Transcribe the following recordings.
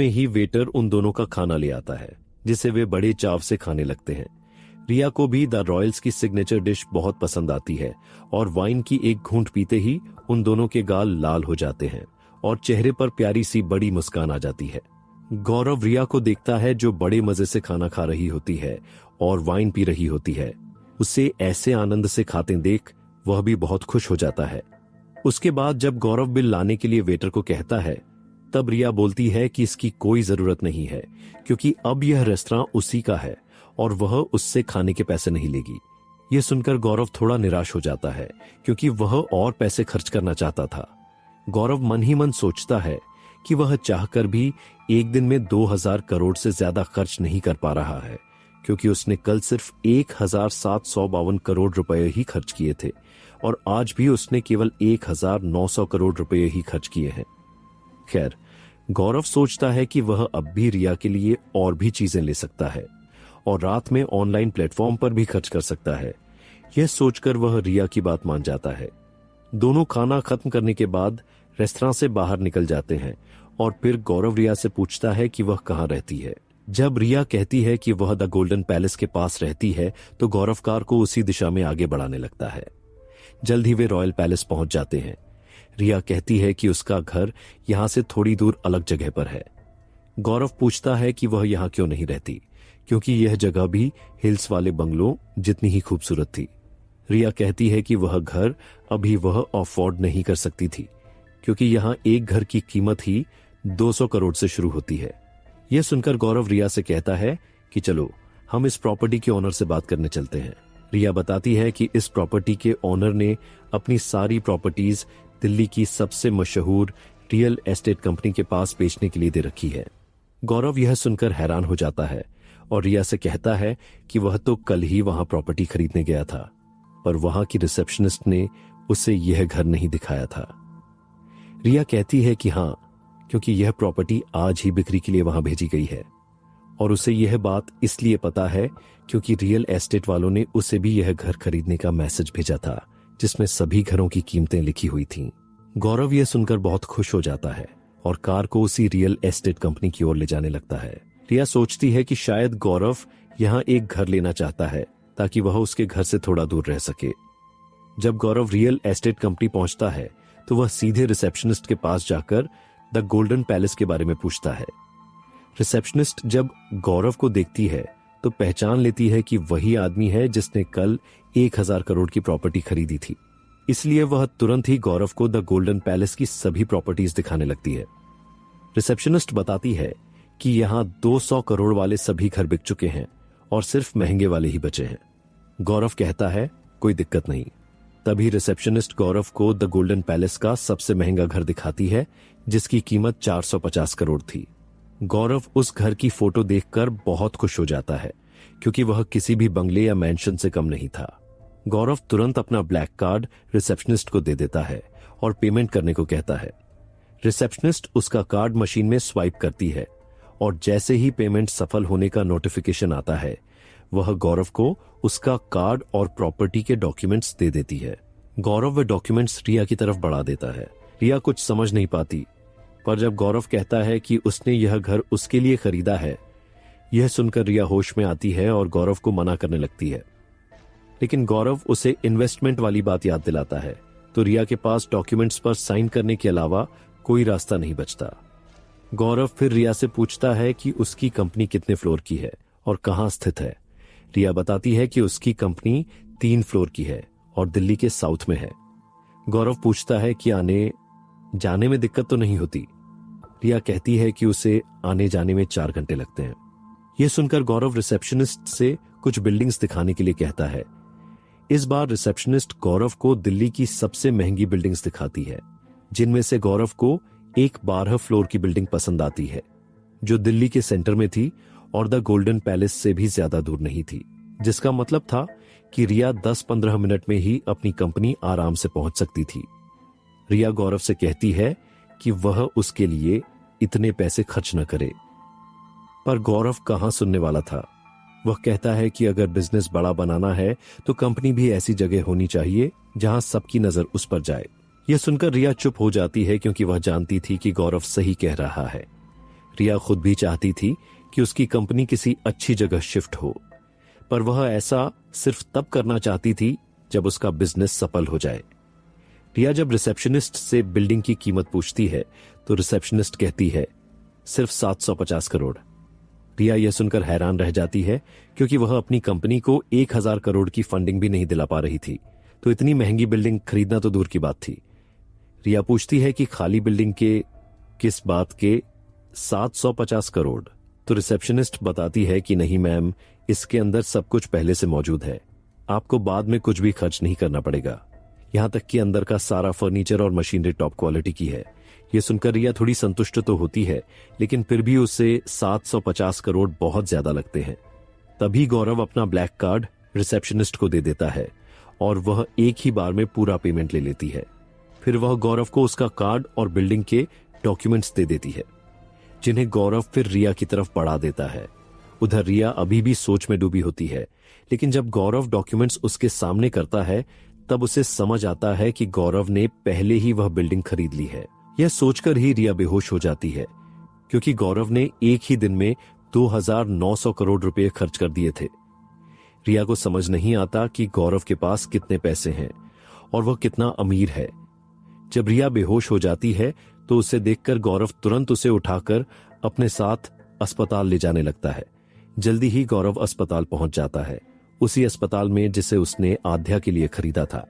में ही वेटर उन दोनों का खाना ले आता है, जिसे वे बड़े चाव से खाने लगते हैं। रिया को भी द रॉयल्स की सिग्नेचर डिश बहुत पसंद आती है और वाइन की एक घूंट पीते ही उन दोनों के गाल लाल हो जाते हैं और चेहरे पर प्यारी सी बड़ी मुस्कान आ जाती है। गौरव रिया को देखता है जो बड़े मजे से खाना खा रही होती है और वाइन पी रही होती है। उसे ऐसे आनंद से खाते देख वह भी बहुत खुश हो जाता है। उसके बाद जब गौरव बिल लाने के लिए वेटर को कहता है, तब रिया बोलती है कि इसकी कोई जरूरत नहीं है, क्योंकि अब यह रेस्तरां उसी का है और वह उससे खाने के पैसे नहीं लेगी। यह सुनकर गौरव थोड़ा निराश हो जाता है, क्योंकि वह और पैसे खर्च करना चाहता था। गौरव मन ही मन सोचता है कि वह चाहकर भी एक दिन में 2000 करोड़ से ज्यादा खर्च नहीं कर पा रहा है, क्योंकि उसने कल सिर्फ 1752 करोड़ रुपए ही खर्च किए थे और आज भी उसने केवल 1900 करोड़ रुपए ही खर्च किए हैं। खैर, गौरव सोचता है कि वह अब भी रिया के लिए और भी चीजें ले सकता है और रात में ऑनलाइन प्लेटफॉर्म पर भी खर्च कर सकता है। यह सोचकर वह रिया की बात मान जाता है। दोनों खाना खत्म करने के बाद रेस्तरां से बाहर निकल जाते हैं और फिर गौरव रिया से पूछता है कि वह कहाँ रहती है। जब रिया कहती है कि वह द गोल्डन पैलेस के पास रहती है, तो गौरव कार को उसी दिशा में आगे बढ़ाने लगता है। जल्द ही वे रॉयल पैलेस पहुंच जाते हैं। रिया कहती है कि उसका घर यहां से थोड़ी दूर अलग जगह पर है। गौरव पूछता है कि वह यहां क्यों नहीं रहती, क्योंकि यह जगह भी हिल्स वाले बंगलों जितनी ही खूबसूरत थी। रिया कहती है कि वह घर अभी वह अफोर्ड नहीं कर सकती थी, क्योंकि यहाँ एक घर की कीमत ही 200 करोड़ से शुरू होती है। यह सुनकर गौरव रिया से कहता है कि चलो हम इस प्रॉपर्टी के ओनर से बात करने चलते हैं। रिया बताती है कि इस प्रॉपर्टी के ओनर ने अपनी सारी प्रॉपर्टीज दिल्ली की सबसे मशहूर रियल एस्टेट कंपनी के पास बेचने के लिए दे रखी है। गौरव यह सुनकर हैरान हो जाता है और रिया से कहता है कि वह तो कल ही वहां प्रॉपर्टी खरीदने गया था, पर वहां की रिसेप्शनिस्ट ने उसे यह घर नहीं दिखाया था। रिया कहती है कि हाँ, क्योंकि यह प्रॉपर्टी आज ही बिक्री के लिए वहां भेजी गई है और उसे यह बात इसलिए पता है क्योंकि रियल एस्टेट वालों ने उसे भी यह घर खरीदने का मैसेज भेजा था, जिसमें सभी घरों की कीमतें लिखी हुई थीं। गौरव यह सुनकर बहुत खुश हो जाता है और कार को उसी रियल एस्टेट कंपनी की ओर ले जाने लगता है। रिया सोचती है कि शायद गौरव यहाँ एक घर लेना चाहता है ताकि वह उसके घर से थोड़ा दूर रह सके। जब गौरव रियल एस्टेट कंपनी पहुंचता है तो वह सीधे रिसेप्शनिस्ट के पास जाकर द गोल्डन पैलेस के बारे में पूछता है। रिसेप्शनिस्ट जब गौरव को देखती है तो पहचान लेती है कि वही आदमी है जिसने कल 1000 करोड़ की प्रॉपर्टी खरीदी थी। इसलिए वह तुरंत ही गौरव को द गोल्डन पैलेस की सभी प्रॉपर्टीज दिखाने लगती है। रिसेप्शनिस्ट बताती है कि यहाँ 200 करोड़ वाले सभी घर बिक चुके हैं और सिर्फ महंगे वाले ही बचे हैं। गौरव कहता है कोई दिक्कत नहीं। तभी रिसेप्शनिस्ट गौरव को द गोल्डन पैलेस का सबसे महंगा घर दिखाती है, जिसकी कीमत 450 करोड़ थी। गौरव उस घर की फोटो देखकर बहुत खुश हो जाता है, क्योंकि वह किसी भी बंगले या मैंशन से कम नहीं था। गौरव तुरंत अपना ब्लैक कार्ड रिसेप्शनिस्ट को दे देता है और पेमेंट करने को कहता है। रिसेप्शनिस्ट उसका कार्ड मशीन में स्वाइप करती है और जैसे ही पेमेंट सफल होने का नोटिफिकेशन आता है, वह गौरव को उसका कार्ड और प्रॉपर्टी के डॉक्यूमेंट्स दे देती है। गौरव वह डॉक्यूमेंट्स रिया की तरफ बढ़ा देता है। रिया कुछ समझ नहीं पाती, पर जब गौरव कहता है कि उसने यह घर उसके लिए खरीदा है, यह सुनकर रिया होश में आती है और गौरव को मना करने लगती है। लेकिन गौरव उसे इन्वेस्टमेंट वाली बात याद दिलाता है, तो रिया के पास डॉक्यूमेंट्स पर साइन करने के अलावा कोई रास्ता नहीं बचता। गौरव फिर रिया से पूछता है कि उसकी कंपनी कितने फ्लोर की है और कहां स्थित है। रिया बताती है कि उसकी कंपनी 3 फ्लोर की है और दिल्ली के साउथ में है। गौरव पूछता है कि आने जाने में दिक्कत तो नहीं होती। रिया कहती है कि उसे आने जाने में 4 घंटे लगते हैं। यह सुनकर गौरव रिसेप्शनिस्ट से कुछ बिल्डिंग्स दिखाने के लिए कहता है। इस बार रिसेप्शनिस्ट गौरव को दिल्ली की सबसे महंगी बिल्डिंग्स दिखाती है, जिनमें से गौरव को एक 12 फ्लोर की बिल्डिंग पसंद आती है, जो दिल्ली के सेंटर में थी और द गोल्डन पैलेस से भी ज्यादा दूर नहीं थी, जिसका मतलब था कि रिया 10-15 मिनट में ही अपनी कंपनी आराम से पहुंच सकती थी। रिया गौरव से कहती है कि वह उसके लिए इतने पैसे खर्च न करे, पर गौरव कहां सुनने वाला था। वह कहता है कि अगर बिजनेस बड़ा बनाना है तो कंपनी भी ऐसी जगह होनी चाहिए जहां सबकी नजर उस पर जाए। यह सुनकर रिया चुप हो जाती है, क्योंकि वह जानती थी कि गौरव सही कह रहा है। रिया खुद भी चाहती थी कि उसकी कंपनी किसी अच्छी जगह शिफ्ट हो, पर वह ऐसा सिर्फ तब करना चाहती थी जब उसका बिजनेस सफल हो जाए। रिया जब रिसेप्शनिस्ट से बिल्डिंग की कीमत पूछती है तो रिसेप्शनिस्ट कहती है सिर्फ 750 करोड़। रिया यह सुनकर हैरान रह जाती है, क्योंकि वह अपनी कंपनी को 1000 करोड़ की फंडिंग भी नहीं दिला पा रही थी, तो इतनी महंगी बिल्डिंग खरीदना तो दूर की बात थी। रिया पूछती है कि खाली बिल्डिंग के किस बात के 750 करोड़? तो रिसेप्शनिस्ट बताती है कि नहीं मैम, इसके अंदर सब कुछ पहले से मौजूद है, आपको बाद में कुछ भी खर्च नहीं करना पड़ेगा। यहां तक कि अंदर का सारा फर्नीचर और मशीनरी टॉप क्वालिटी की है। यह सुनकर रिया थोड़ी संतुष्ट तो होती है, लेकिन फिर भी उसे 750 करोड़ बहुत ज्यादा लगते हैं। तभी गौरव अपना ब्लैक कार्ड रिसेप्शनिस्ट को दे देता है और वह एक ही बार में पूरा पेमेंट ले लेती है। फिर वह गौरव को उसका कार्ड और बिल्डिंग के डॉक्यूमेंट्स दे देती है, जिन्हें गौरव फिर रिया की तरफ बढ़ा देता है। उधर रिया अभी भी सोच में डूबी होती है, लेकिन जब गौरव डॉक्यूमेंट्स उसके सामने करता है तब उसे समझ आता है कि गौरव ने पहले ही वह बिल्डिंग खरीद ली है। यह सोचकर ही रिया बेहोश हो जाती है, क्योंकि गौरव ने एक ही दिन में 2900 करोड़ रुपए खर्च कर दिए थे। रिया को समझ नहीं आता कि गौरव के पास कितने पैसे हैं और वह कितना अमीर है। जब रिया बेहोश हो जाती है तो उसे देखकर गौरव तुरंत उसे उठाकर अपने साथ अस्पताल ले जाने लगता है। जल्दी ही गौरव अस्पताल पहुंच जाता है, उसी अस्पताल में जिसे उसने आध्या के लिए खरीदा था।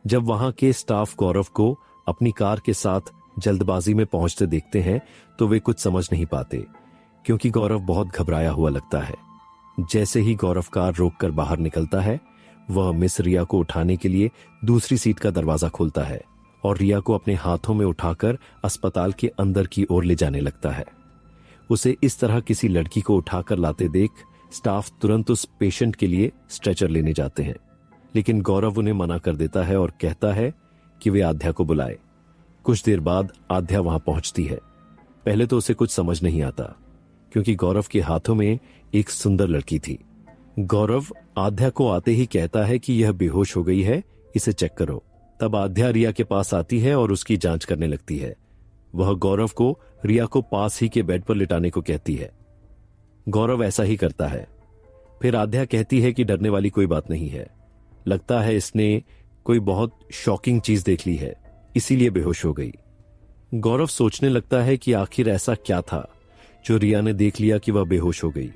जब वहां के स्टाफ गौरव को अपनी कार के साथ जल्दबाजी में पहुंचते देखते हैं तो वे कुछ समझ नहीं पाते, क्योंकि गौरव बहुत घबराया हुआ लगता है। जैसे ही गौरव कार रोककर बाहर निकलता है, वह मिस रिया को उठाने के लिए दूसरी सीट का दरवाजा खोलता है और रिया को अपने हाथों में उठाकर अस्पताल के अंदर की ओर ले जाने लगता है। उसे इस तरह किसी लड़की को उठाकर लाते देख स्टाफ तुरंत उस पेशेंट के लिए स्ट्रेचर लेने जाते हैं, लेकिन गौरव उन्हें मना कर देता है और कहता है कि वे आध्या को बुलाए। कुछ देर बाद आध्या वहां पहुंचती है। पहले तो उसे कुछ समझ नहीं आता, क्योंकि गौरव के हाथों में एक सुंदर लड़की थी। गौरव आध्या को आते ही कहता है कि यह बेहोश हो गई है, इसे चेक करो। तब आध्या रिया के पास आती है और उसकी जांच करने लगती है। वह गौरव को रिया को पास ही के बेड पर लिटाने को कहती है। गौरव ऐसा ही करता है। फिर आध्या कहती है कि डरने वाली कोई बात नहीं है, लगता है इसने कोई बहुत शॉकिंग चीज देख ली है, इसीलिए बेहोश हो गई। गौरव सोचने लगता है कि आखिर ऐसा क्या था जो रिया ने देख लिया कि वह बेहोश हो गई।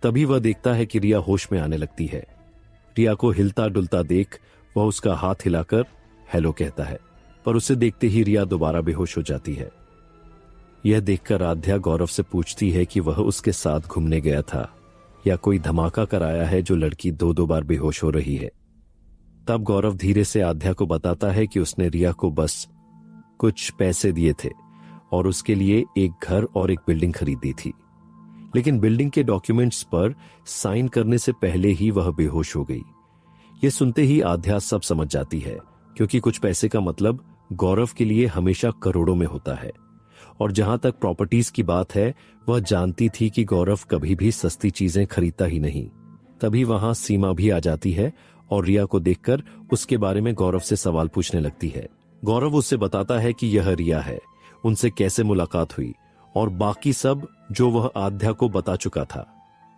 तभी वह देखता है कि रिया होश में आने लगती है। रिया को हिलता डुलता देख वह उसका हाथ हिलाकर हेलो कहता है, पर उसे देखते ही रिया दोबारा बेहोश हो जाती है। यह देखकर आध्या गौरव से पूछती है कि वह उसके साथ घूमने गया था या कोई धमाका कराया है जो लड़की दो दो बार बेहोश हो रही है। तब गौरव धीरे से आध्या को बताता है कि उसने रिया को बस कुछ पैसे दिए थे और उसके लिए एक घर और एक बिल्डिंग खरीदी थी, लेकिन बिल्डिंग के डॉक्यूमेंट्स पर साइन करने से पहले ही वह बेहोश हो गई। यह सुनते ही आध्या सब समझ जाती है, क्योंकि कुछ पैसे का मतलब गौरव के लिए हमेशा करोड़ों में होता है। और जहां तक प्रॉपर्टीज की बात है, वह जानती थी कि गौरव कभी भी सस्ती चीजें खरीदता ही नहीं। तभी वहां सीमा भी आ जाती है और रिया को देखकर उसके बारे में गौरव से सवाल पूछने लगती है। गौरव उससे बताता है कि यह रिया है, उनसे कैसे मुलाकात हुई और बाकी सब जो वह आध्या को बता चुका था।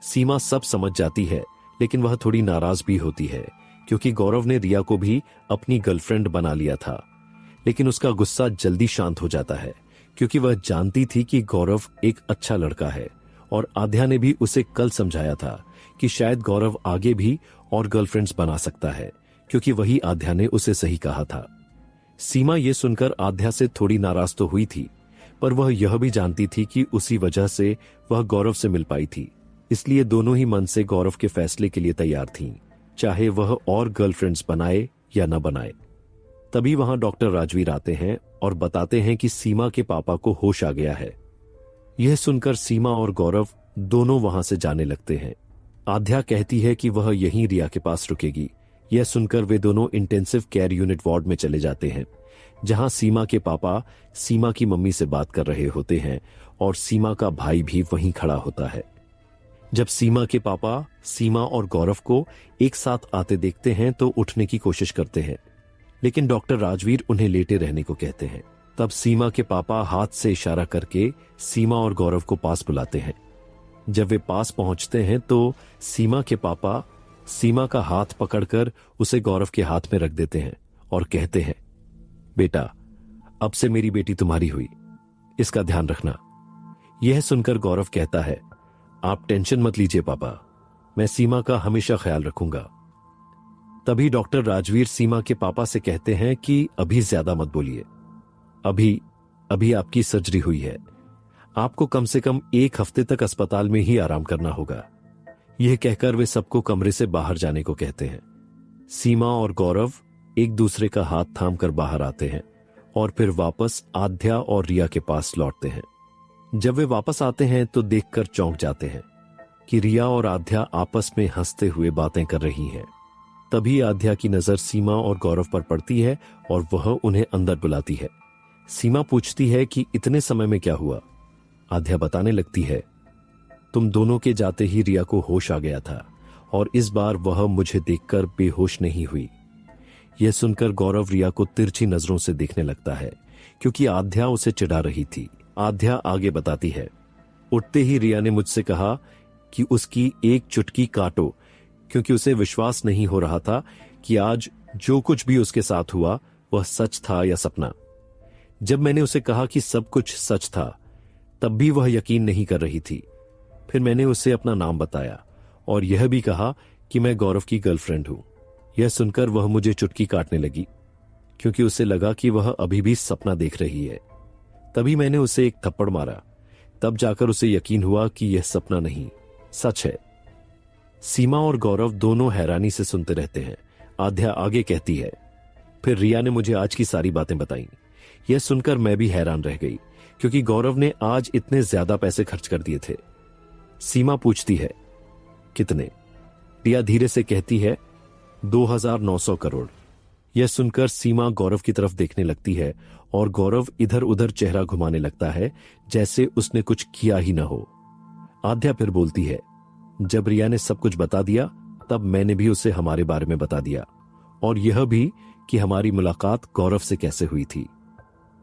सीमा सब समझ जाती है, लेकिन वह थोड़ी नाराज भी होती है, क्योंकि गौरव ने रिया को भी अपनी गर्लफ्रेंड बना लिया था। लेकिन उसका गुस्सा जल्दी शांत हो जाता है, क्योंकि वह जानती थी कि गौरव एक अच्छा लड़का है और आध्या ने भी उसे कल समझाया था कि शायद गौरव आगे भी और गर्लफ्रेंड्स बना सकता है, क्योंकि वही आध्या ने उसे सही कहा था। सीमा ये सुनकर आध्या से थोड़ी नाराज तो हुई थी, पर वह यह भी जानती थी कि उसी वजह से वह गौरव से मिल पाई थी, इसलिए दोनों ही मन से गौरव के फैसले के लिए तैयार थीं, चाहे वह और गर्लफ्रेंड्स बनाए या न बनाए। तभी वहां डॉक्टर राजवीर आते हैं और बताते हैं कि सीमा के पापा को होश आ गया है। यह सुनकर सीमा और गौरव दोनों वहां से जाने लगते हैं। आध्या कहती है कि वह यहीं रिया के पास रुकेगी। यह सुनकर वे दोनों इंटेंसिव केयर यूनिट वार्ड में चले जाते हैं, जहां सीमा के पापा सीमा की मम्मी से बात कर रहे होते हैं और सीमा का भाई भी वहीं खड़ा होता है। जब सीमा के पापा सीमा और गौरव को एक साथ आते देखते हैं तो उठने की कोशिश करते हैं, लेकिन डॉक्टर राजवीर उन्हें लेटे रहने को कहते हैं। तब सीमा के पापा हाथ से इशारा करके सीमा और गौरव को पास बुलाते हैं। जब वे पास पहुंचते हैं तो सीमा के पापा सीमा का हाथ पकड़कर उसे गौरव के हाथ में रख देते हैं और कहते हैं, बेटा, अब से मेरी बेटी तुम्हारी हुई, इसका ध्यान रखना। यह सुनकर गौरव कहता है, आप टेंशन मत लीजिए पापा, मैं सीमा का हमेशा ख्याल रखूंगा। तभी डॉक्टर राजवीर सीमा के पापा से कहते हैं कि अभी ज्यादा मत बोलिए, अभी आपकी सर्जरी हुई है, आपको कम से कम 1 हफ्ते तक अस्पताल में ही आराम करना होगा। यह कहकर वे सबको कमरे से बाहर जाने को कहते हैं। सीमा और गौरव एक दूसरे का हाथ थामकर बाहर आते हैं और फिर वापस आध्या और रिया के पास लौटते हैं। जब वे वापस आते हैं तो देखकर चौंक जाते हैं कि रिया और आध्या आपस में हंसते हुए बातें कर रही हैं। तभी आध्या की नजर सीमा और गौरव पर पड़ती है और वह उन्हें अंदर बुलाती है। सीमा पूछती है कि इतने समय में क्या हुआ। आध्या बताने लगती है, तुम दोनों के जाते ही रिया को होश आ गया था और इस बार वह मुझे देखकर बेहोश नहीं हुई। यह सुनकर गौरव रिया को तिरछी नजरों से देखने लगता है क्योंकि आध्या उसे चिढ़ा रही थी। आध्या आगे बताती है, उठते ही रिया ने मुझसे कहा कि उसकी एक चुटकी काटो, क्योंकि उसे विश्वास नहीं हो रहा था कि आज जो कुछ भी उसके साथ हुआ वह सच था या सपना। जब मैंने उसे कहा कि सब कुछ सच था तब भी वह यकीन नहीं कर रही थी। फिर मैंने उसे अपना नाम बताया और यह भी कहा कि मैं गौरव की गर्लफ्रेंड हूं। यह सुनकर वह मुझे चुटकी काटने लगी क्योंकि उसे लगा कि वह अभी भी सपना देख रही है। तभी मैंने उसे एक थप्पड़ मारा, तब जाकर उसे यकीन हुआ कि यह सपना नहीं, सच है। सीमा और गौरव दोनों हैरानी से सुनते रहते हैं। आध्या आगे कहती है, फिर रिया ने मुझे आज की सारी बातें बताई। यह सुनकर मैं भी हैरान रह गई क्योंकि गौरव ने आज इतने ज्यादा पैसे खर्च कर दिए थे। सीमा पूछती है, कितने? रिया धीरे से कहती है, 2900 करोड़। यह सुनकर सीमा गौरव की तरफ देखने लगती है और गौरव इधर उधर चेहरा घुमाने लगता है जैसे उसने कुछ किया ही न हो। आध्या फिर बोलती है, जब रिया ने सब कुछ बता दिया तब मैंने भी उसे हमारे बारे में बता दिया और यह भी कि हमारी मुलाकात गौरव से कैसे हुई थी।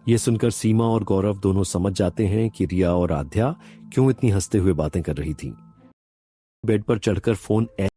यह सुनकर सीमा और गौरव दोनों समझ जाते हैं कि रिया और आध्या क्यों इतनी हंसते हुए बातें कर रही थी। बेड पर चढ़कर फोन